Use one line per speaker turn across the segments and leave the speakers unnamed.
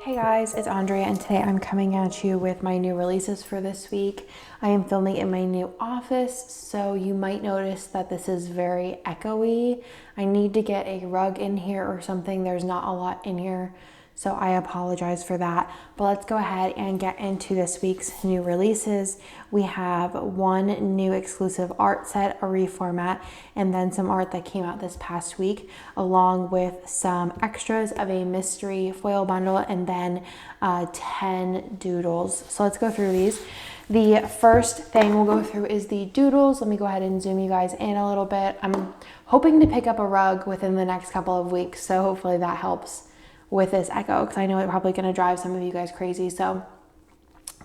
Hey guys, it's Andrea and today I'm coming at you with my new releases for this week. I am filming in my new office, so you might notice that this is very echoey. I need to get a rug in here or something. There's not a lot in here, so I apologize for that. But let's go ahead and get into this week's new releases. We have one new exclusive art set, a reformat, and then some art that came out this past week, along with some extras of a mystery foil bundle and then 10 doodles. So let's go through these. The first thing we'll go through is the doodles. Let me go ahead and zoom you guys in a little bit. I'm hoping to pick up a rug within the next couple of weeks, so hopefully that helps with this echo, because I know it's probably going to drive some of you guys crazy. So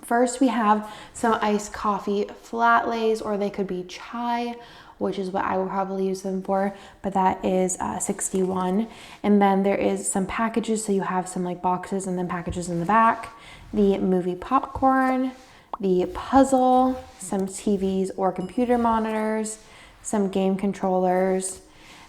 first we have some iced coffee flat lays, or they could be chai, which is what I will probably use them for, but that is 61. And then there is some packages, so you have some like boxes and then packages in the back. The movie popcorn, the puzzle, some TVs or computer monitors, some game controllers,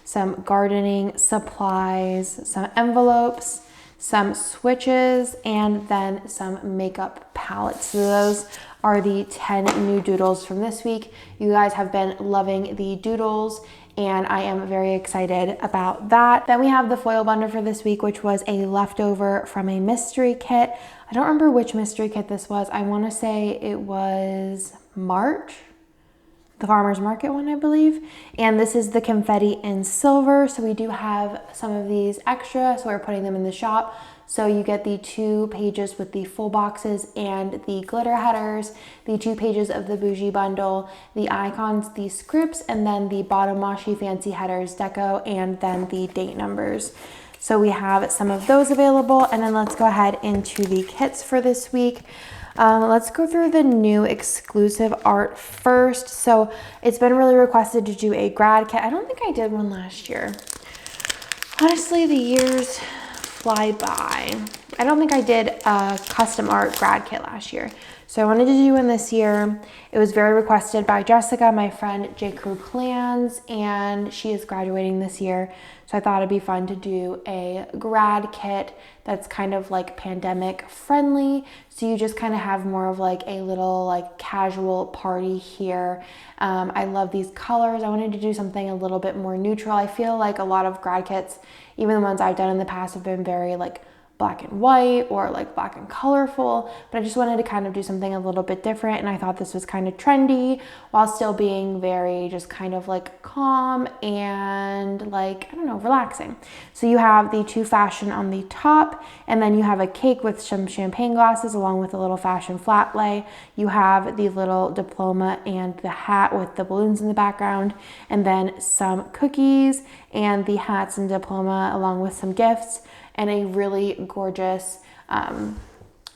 some gardening supplies, some envelopes, some switches, and then some makeup palettes. So those are the 10 new doodles from this week. You guys have been loving the doodles, and I am very excited about that. Then we have the foil bundle for this week, which was a leftover from a mystery kit. I don't remember which mystery kit this was. I want to say it was March. The farmer's market one, I believe. And this is the confetti in silver. So we do have some of these extra, so we're putting them in the shop. So you get the 2 pages with the full boxes and the glitter headers, the 2 pages of the bougie bundle, the icons, the scripts, and then the bottom washi fancy headers deco, and then the date numbers. So we have some of those available. And then let's go ahead into the kits for this week. Let's go through the new exclusive art first. So it's been really requested to do a grad kit. I don't think I did one last year. Honestly, the years fly by. I don't think I did a custom art grad kit last year. So I wanted to do one this year. It was very requested by Jessica, my friend J. Crew Plans, and she is graduating this year. So I thought it'd be fun to do a grad kit that's kind of like pandemic friendly. So you just kind of have more of like a little like casual party here. I love these colors. I wanted to do something a little bit more neutral. I feel like a lot of grad kits, even the ones I've done in the past, have been very like black and white or like black and colorful, but I just wanted to kind of do something a little bit different, and I thought this was kind of trendy while still being very just kind of like calm and like, I don't know, relaxing. So you have the 2 fashion on the top, and then you have a cake with some champagne glasses along with a little fashion flat lay. You have the little diploma and the hat with the balloons in the background, and then some cookies and the hats and diploma along with some gifts, and a really gorgeous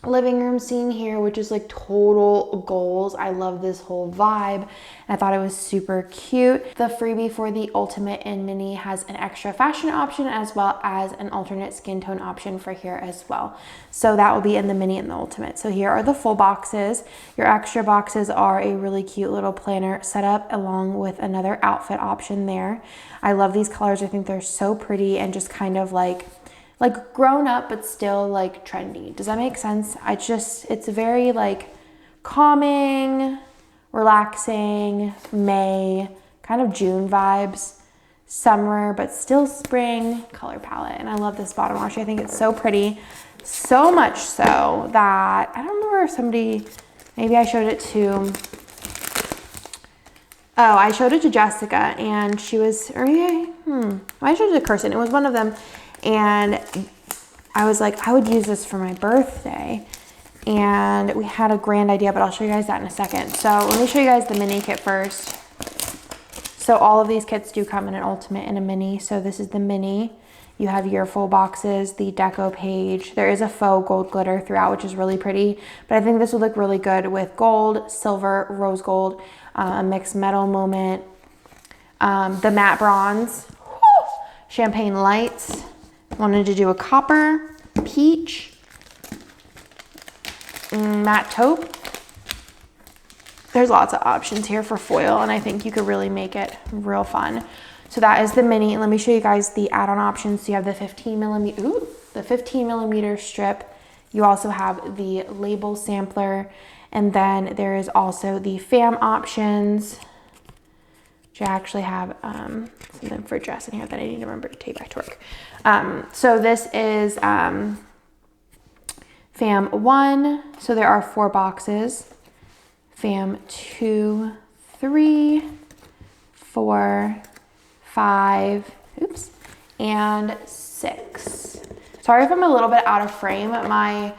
living room scene here, which is like total goals. I love this whole vibe, and I thought it was super cute. The freebie for the ultimate and mini has an extra fashion option as well as an alternate skin tone option for here as well. So that will be in the mini and the ultimate. So here are the full boxes. Your extra boxes are a really cute little planner setup along with another outfit option there. I love these colors. I think they're so pretty and just kind of like grown up, but still like trendy. Does that make sense? It's very like calming, relaxing, May, kind of June vibes, summer, but still spring color palette. And I love this bottom washi. I think it's so pretty. So much so that, I don't remember if somebody, maybe I showed it to, I showed it to Jessica, and she was, I showed it to Kirsten. It was one of them. And I was like, I would use this for my birthday. And we had a grand idea, but I'll show you guys that in a second. So let me show you guys the mini kit first. So all of these kits do come in an ultimate and a mini. So this is the mini. You have your full boxes, the deco page. There is a faux gold glitter throughout, which is really pretty. But I think this would look really good with gold, silver, rose gold, a mixed metal moment, the matte bronze, champagne lights. Wanted to do a copper, peach, matte taupe. There's lots of options here for foil, and I think you could really make it real fun. So that is the mini. Let me show you guys the add-on options. So you have the 15 millimeter strip You also have the label sampler, and then there is also the fam options, which I actually have something for dress in here that I need to remember to take back to work. So this is fam 1, so there are 4 boxes. Fam 2, 3, 4, 5, oops, and 6. Sorry if I'm a little bit out of frame. My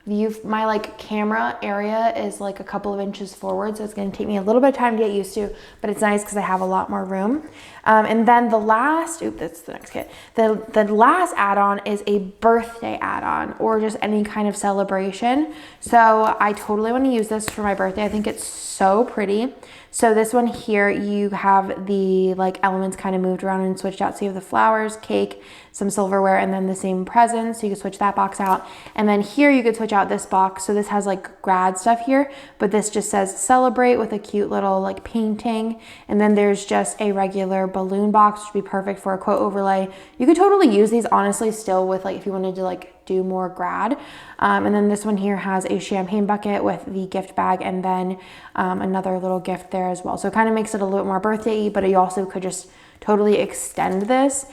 like camera area is like a couple of inches forward, so it's going to take me a little bit of time to get used to, but it's nice because I have a lot more room. And then the last, that's the next kit. The last add-on is a birthday add-on, or just any kind of celebration. So I totally want to use this for my birthday. I think it's so pretty. So this one here, you have the like elements kind of moved around and switched out. So you have the flowers, cake, some silverware, and then the same presents. So you can switch that box out. And then here you could switch out this box. So this has like grad stuff here, but this just says celebrate with a cute little like painting. And then there's just a regular balloon box, which would be perfect for a quote overlay. You could totally use these honestly still with like if you wanted to like do more grad. And then this one here has a champagne bucket with the gift bag, and then another little gift there as well. So it kind of makes it a little more birthday-y, but you also could just totally extend this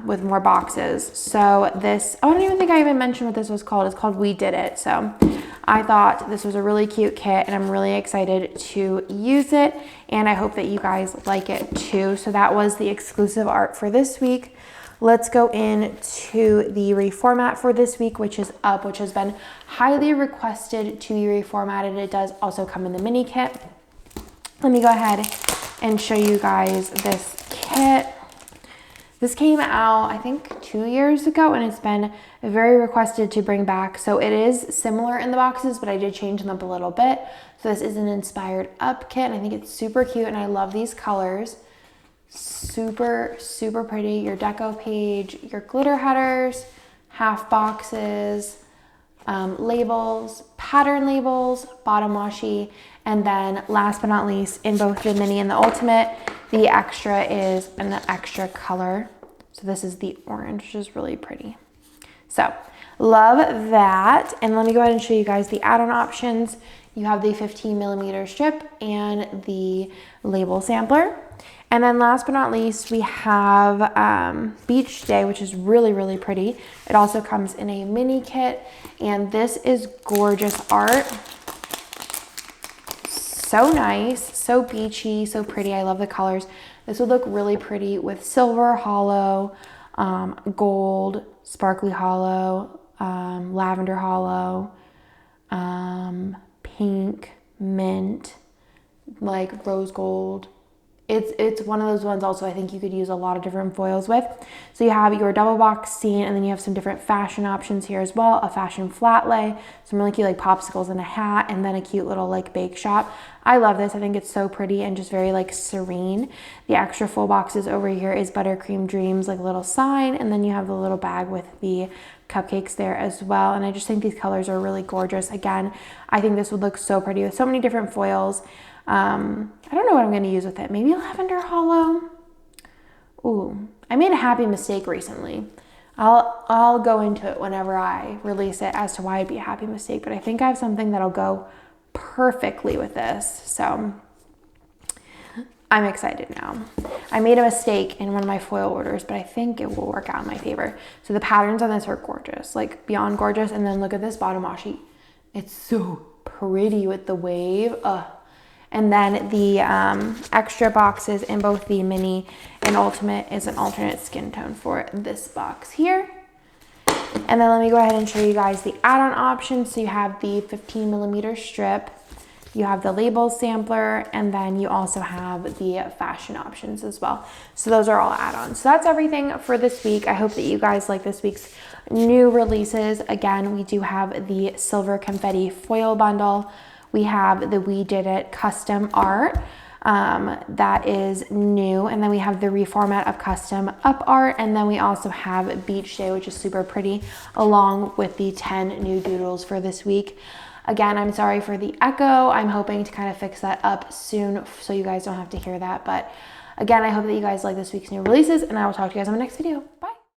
with more boxes. So this, I don't even think I even mentioned what this was called. It's called We Did It. So I thought this was a really cute kit, and I'm really excited to use it, and I hope that you guys like it too. So that was the exclusive art for this week. Let's go into the reformat for this week, which is up, which has been highly requested to be reformatted. It does also come in the mini kit. Let me go ahead and show you guys this kit. This came out, I think, 2 years ago, and it's been very requested to bring back. So it is similar in the boxes, but I did change them up a little bit. So this is an inspired up kit, and I think it's super cute, and I love these colors. Super, super pretty. Your deco page, your glitter headers, half boxes, labels, pattern labels, bottom washi, and then last but not least, in both the mini and the ultimate, the extra is an extra color. So this is the orange, which is really pretty. So love that. And let me go ahead and show you guys the add-on options. You have the 15mm strip and the label sampler. And then last but not least, we have Beach Day, which is really, really pretty. It also comes in a mini kit, and this is gorgeous art. So nice, so beachy, so pretty. I love the colors. This would look really pretty with silver hollow, gold, sparkly hollow, lavender hollow, pink, mint, like rose gold. It's one of those ones also I think you could use a lot of different foils with. So you have your double box scene, and then you have some different fashion options here as well. A fashion flat lay, some really cute like popsicles and a hat, and then a cute little like bake shop. I love this. I think it's so pretty and just very like serene. The extra full boxes over here is Buttercream Dreams, like a little sign, and then you have the little bag with the cupcakes there as well. And I just think these colors are really gorgeous. Again, I think this would look so pretty with so many different foils. I don't know what I'm going to use with it. Maybe lavender hollow. Ooh, I made a happy mistake recently. I'll go into it whenever I release it as to why it'd be a happy mistake, but I think I have something that'll go perfectly with this. So I'm excited now. I made a mistake in one of my foil orders, but I think it will work out in my favor. So the patterns on this are gorgeous, like beyond gorgeous. And then look at this bottom washi. It's so pretty with the wave. And then the extra boxes in both the mini and ultimate is an alternate skin tone for this box here. And then let me go ahead and show you guys the add-on options. So you have the 15mm strip, you have the label sampler, and then you also have the fashion options as well. So those are all add-ons. So that's everything for this week. I hope that you guys like this week's new releases. Again, we do have the silver confetti foil bundle. We have the We Did It custom art that is new, and then we have the reformat of custom up art, and then we also have Beach Day, which is super pretty, along with the 10 new doodles for this week. Again, I'm sorry for the echo. I'm hoping to kind of fix that up soon so you guys don't have to hear that. But again, I hope that you guys like this week's new releases, and I will talk to you guys on the next video. Bye.